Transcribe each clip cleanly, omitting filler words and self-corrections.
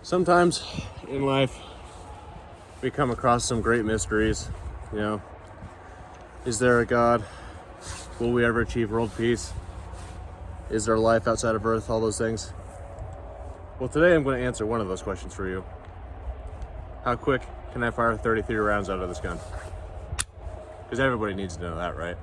Sometimes in life we come across some great mysteries. You know, is there a God? Will we ever achieve world peace? Is there life outside of Earth? All those things. Well, today I'm going to answer one of those questions for you. How quick can I fire 33 rounds out of this gun? Because everybody needs to know that, right?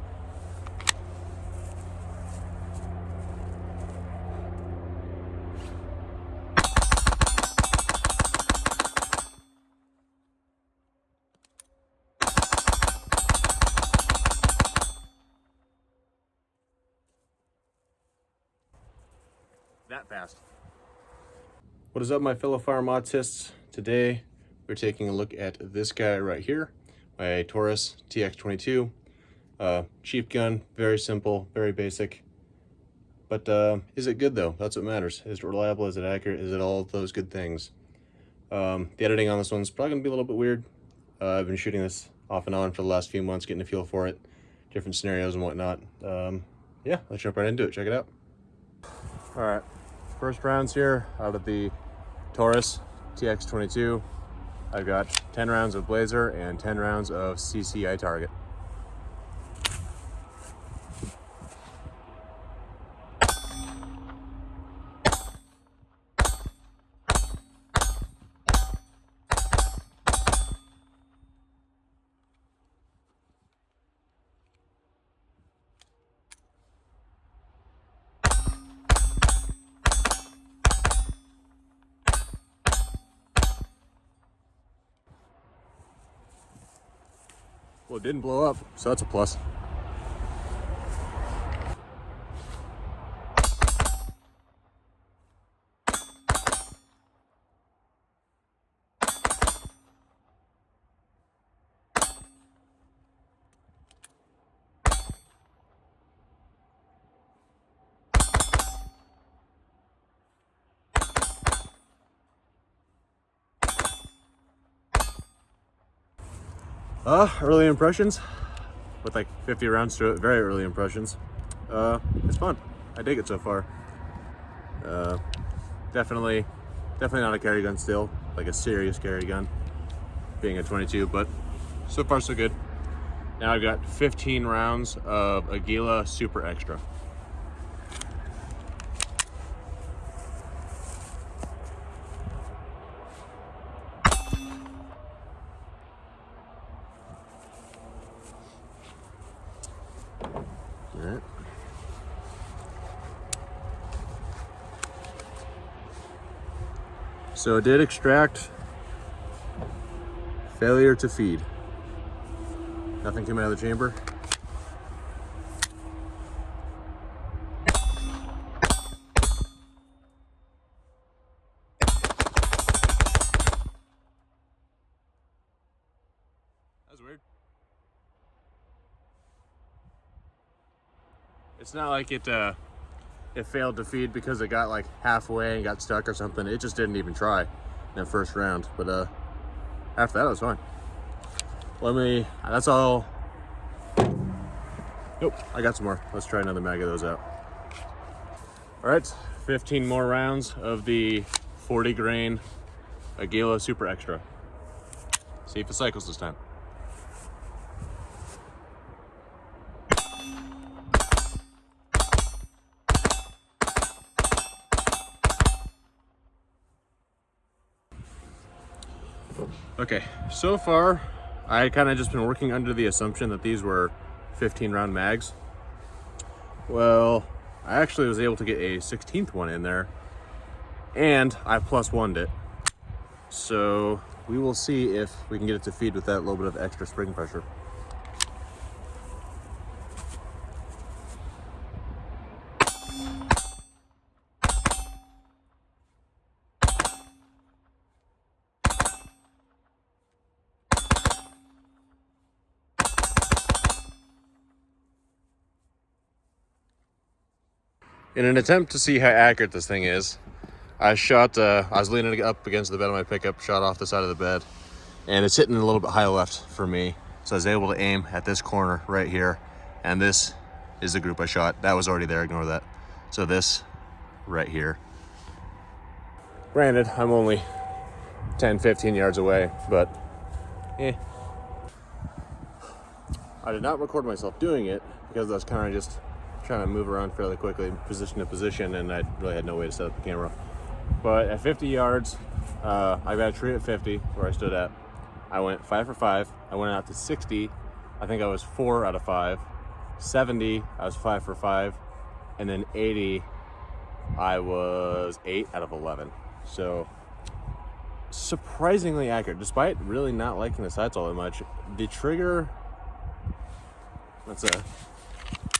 That fast. What is up, my fellow pharmacists? Today we're taking a look at this guy right here, my Taurus TX22. Cheap gun, very simple, very basic. But is it good though? That's what matters. Is it reliable? Is it accurate? Is it all of those good things? The editing on this one's probably gonna be a little bit weird. I've been shooting this off and on for the last few months, getting a feel for it, different scenarios and whatnot. Yeah, let's jump right into it. Check it out. All right, first rounds here out of the Taurus TX22. I've got 10 rounds of Blazer and 10 rounds of CCI target. Well, it didn't blow up, so that's a plus. Early impressions, with like 50 rounds to it, very early impressions. It's fun. I dig it so far. Definitely not a carry gun still, like a serious carry gun, being a 22, but so far so good. Now I've got 15 rounds of Aguila Super Extra. All right. So it did extract. Failure to feed. Nothing came out of the chamber. That's weird. It's not like it failed to feed because it got like halfway and got stuck or something. It just didn't even try in that first round. But after that, it was fine. That's all. Nope, I got some more. Let's try another mag of those out. All right, 15 more rounds of the 40 grain Aguila Super Extra. See if it cycles this time. Okay, so far I kind of just been working under the assumption that these were 15 round mags. Well, I actually was able to get a 16th one in there, and I plus one'd it. So we will see if we can get it to feed with that little bit of extra spring pressure. In an attempt to see how accurate this thing is, I was leaning up against the bed of my pickup, shot off the side of the bed, and it's hitting a little bit high left for me. So I was able to aim at this corner right here, and this is the group I shot. That was already there, ignore that. So this right here. Granted, I'm only 10, 15 yards away, but I did not record myself doing it because I was kind of just trying to move around fairly quickly, position to position, and I really had no way to set up the camera. But at 50 yards, I got a tree at 50 where I stood at. I went 5 for 5. I went out to 60. I think I was 4 out of 5. 70, I was 5 for 5. And then 80, I was 8 out of 11. So surprisingly accurate, despite really not liking the sights all that much. The trigger, let's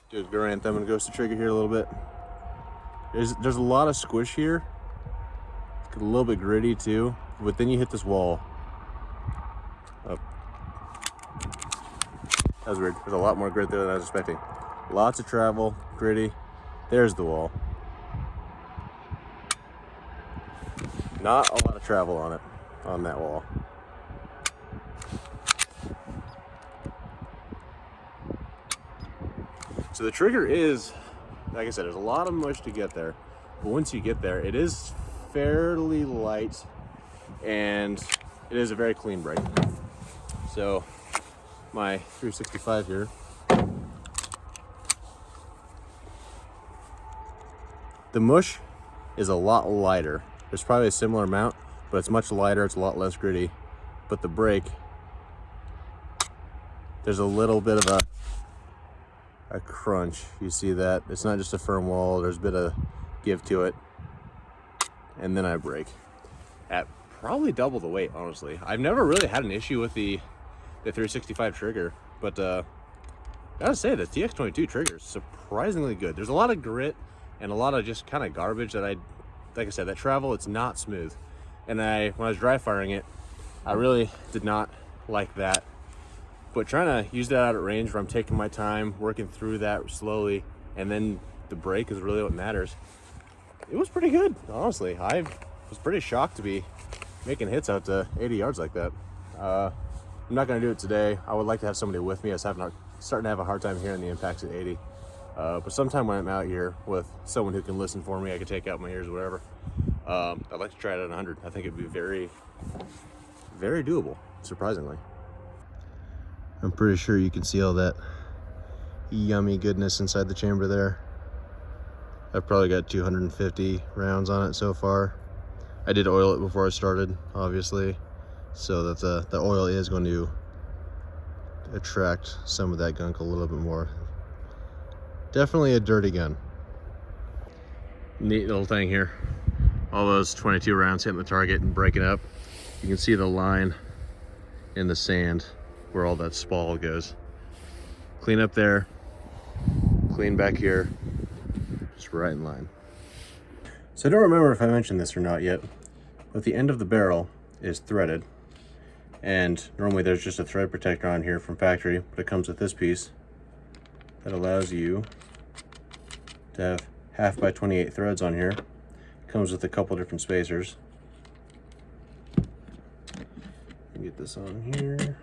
do a Gar Anthem and Ghost of Trigger here a little bit. There's a lot of squish here. It's a little bit gritty too, but then you hit this wall. Oh. That was weird. There's a lot more grit there than I was expecting. Lots of travel, gritty. There's the wall. Not a lot of travel on it, on that wall. So the trigger is, like I said, there's a lot of mush to get there. But once you get there, it is fairly light and it is a very clean brake. So my 365 here, the mush is a lot lighter. There's probably a similar amount, but it's much lighter, it's a lot less gritty. But the brake, there's a little bit of a crunch. You see that? It's not just a firm wall, there's a bit of give to it. And then I brake at probably double the weight, honestly. I've never really had an issue with the 365 trigger, but gotta say, the TX22 trigger is surprisingly good. There's a lot of grit and a lot of just kind of garbage that like I said, that travel, it's not smooth. And when I was dry firing it, I really did not like that. But trying to use that out at range where I'm taking my time, working through that slowly, and then the brake is really what matters. It was pretty good, honestly. I was pretty shocked to be making hits out to 80 yards like that. I'm not gonna do it today. I would like to have somebody with me. I was starting to have a hard time hearing the impacts at 80. But sometime when I'm out here with someone who can listen for me, I can take out my ears or whatever. I'd like to try it at 100. I think it'd be very, very doable, surprisingly. I'm pretty sure you can see all that yummy goodness inside the chamber there. I've probably got 250 rounds on it so far. I did oil it before I started, obviously, so that the oil is going to attract some of that gunk a little bit more. Definitely a dirty gun. Neat little thing here. All those 22 rounds hitting the target and breaking up. You can see the line in the sand where all that spall goes. Clean up there, clean back here, just right in line. So I don't remember if I mentioned this or not yet, but the end of the barrel is threaded. And normally there's just a thread protector on here from factory, but it comes with this piece that allows you to have 1/2 by 28 threads on here. Comes with a couple different spacers. Get this on here.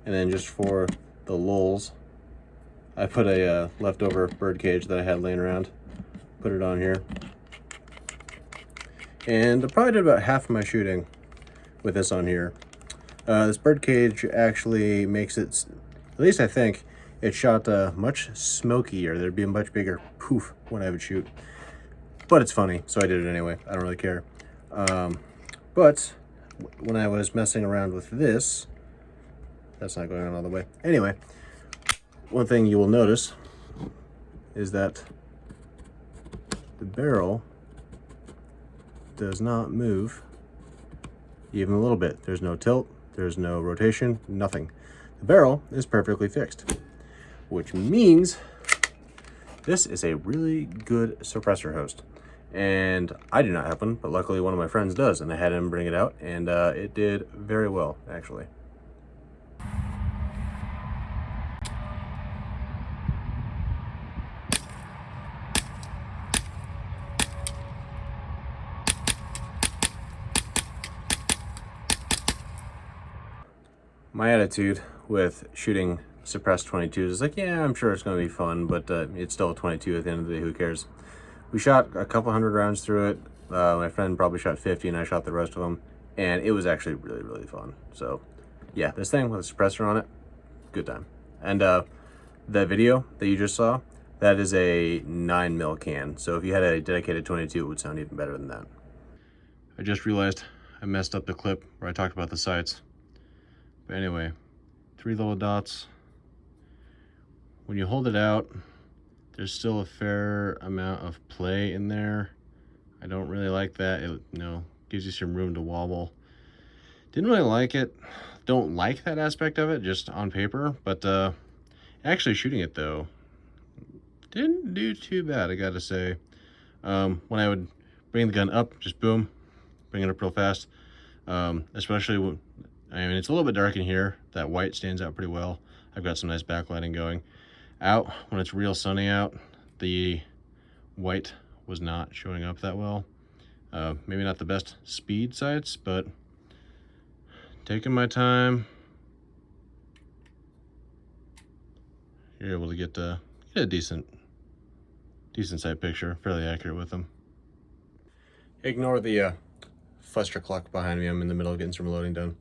And then just for the lulls, I put a leftover bird cage that I had laying around, put it on here. And I probably did about half of my shooting with this on here. This bird cage actually makes it, at least I think, it shot much smokier. There'd be a much bigger poof when I would shoot. But it's funny, so I did it anyway. I don't really care. But when I was messing around with this, that's not going on all the way. Anyway, one thing you will notice is that the barrel does not move even a little bit. There's no tilt, there's no rotation, nothing. The barrel is perfectly fixed, which means this is a really good suppressor host. And I do not have one, but luckily one of my friends does, and I had him bring it out, and it did very well, actually. My attitude with shooting suppressed 22s is like, yeah, I'm sure it's going to be fun, but it's still a 22 at the end of the day, who cares? We shot a couple hundred rounds through it. My friend probably shot 50 and I shot the rest of them. and it was actually really, really fun. So yeah, this thing with a suppressor on it, good time. And that video that you just saw, that is a 9mm can. So if you had a dedicated 22, it would sound even better than that. I just realized I messed up the clip where I talked about the sights. But anyway, 3 little dots. When you hold it out, there's still a fair amount of play in there. I don't really like that. It, you know, gives you some room to wobble. Didn't really like it. Don't like that aspect of it, just on paper. But actually shooting it though, didn't do too bad, I gotta say. When I would bring the gun up, just boom, bring it up real fast. Especially when, I mean, it's a little bit dark in here. That white stands out pretty well. I've got some nice backlighting going. Out, when it's real sunny out, the white was not showing up that well. Maybe not the best speed sights, but taking my time, you're able to get a decent sight picture, fairly accurate with them. Ignore the fuster clock behind me. I'm in the middle of getting some reloading done.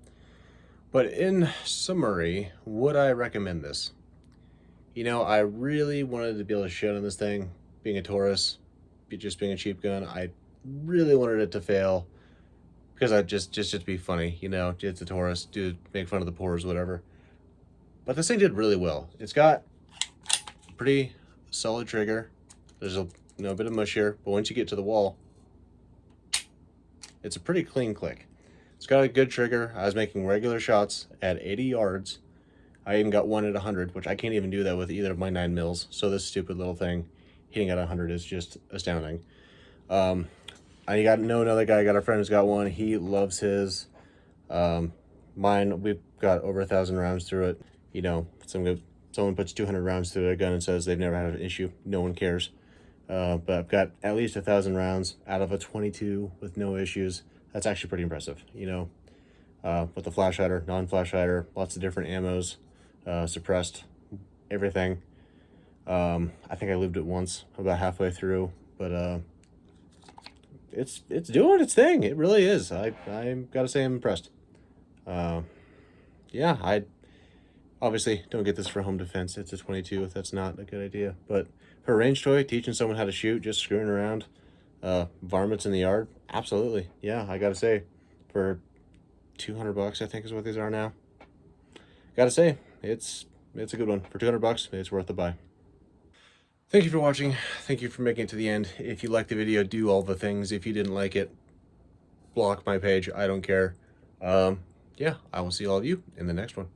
But in summary, would I recommend this? You know, I really wanted to be able to shoot on this thing, being a Taurus, just being a cheap gun. I really wanted it to fail because I just to be funny, you know, it's a Taurus, make fun of the pores, whatever. But this thing did really well. It's got a pretty solid trigger. There's a bit of mush here, but once you get to the wall, it's a pretty clean click. It's got a good trigger. I was making regular shots at 80 yards. I even got one at 100, which I can't even do that with either of my 9mm. So this stupid little thing hitting at 100 is just astounding. I know another guy, got a friend who's got one. He loves his. Mine, we've got over 1,000 rounds through it. You know, someone puts 200 rounds through their gun and says they've never had an issue. No one cares. But I've got at least 1,000 rounds out of a 22 with no issues. That's actually pretty impressive, you know. With the flash hider, non-flash hider, lots of different ammos. Suppressed everything. I think I lubed it once about halfway through, but it's doing its thing. It really is. I gotta say I'm impressed. Yeah, I obviously don't get this for home defense. It's a 22. That's not a good idea. But for a range toy, teaching someone how to shoot, just screwing around, varmints in the yard, absolutely. Yeah, I gotta say, for $200, I think is what these are now. Gotta say, it's a good one. For $200, it's worth the buy. Thank you for watching. Thank you for making it to the end. If you liked the video, do all the things. If you didn't like it, block my page. I don't care. Yeah, I will see all of you in the next one.